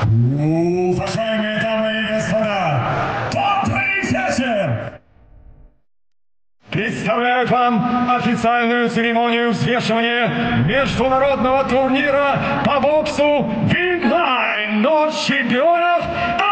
Уважаемые дамы и господа, добрый вечер! Представляю вам официальную церемонию взвешивания международного турнира по боксу «Винлайн» Ночь чемпионов IPA!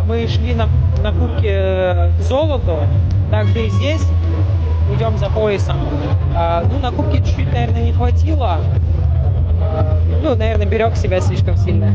Мы шли на кубке к золоту, также и здесь идем за поясом. Ну, на кубке чуть-чуть, наверное, не хватило. Ну, наверное, берег себя слишком сильно.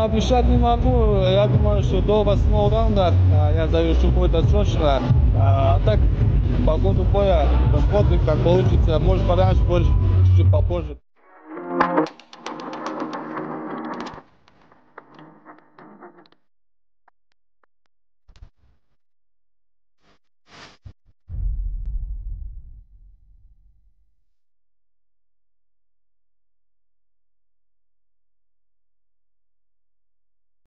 Обещать не могу, я думаю, что до 8 раунда я завершу бой досрочно. Так, по ходу боя посмотрим, как получится. Может, пораньше, больше, чуть-чуть попозже.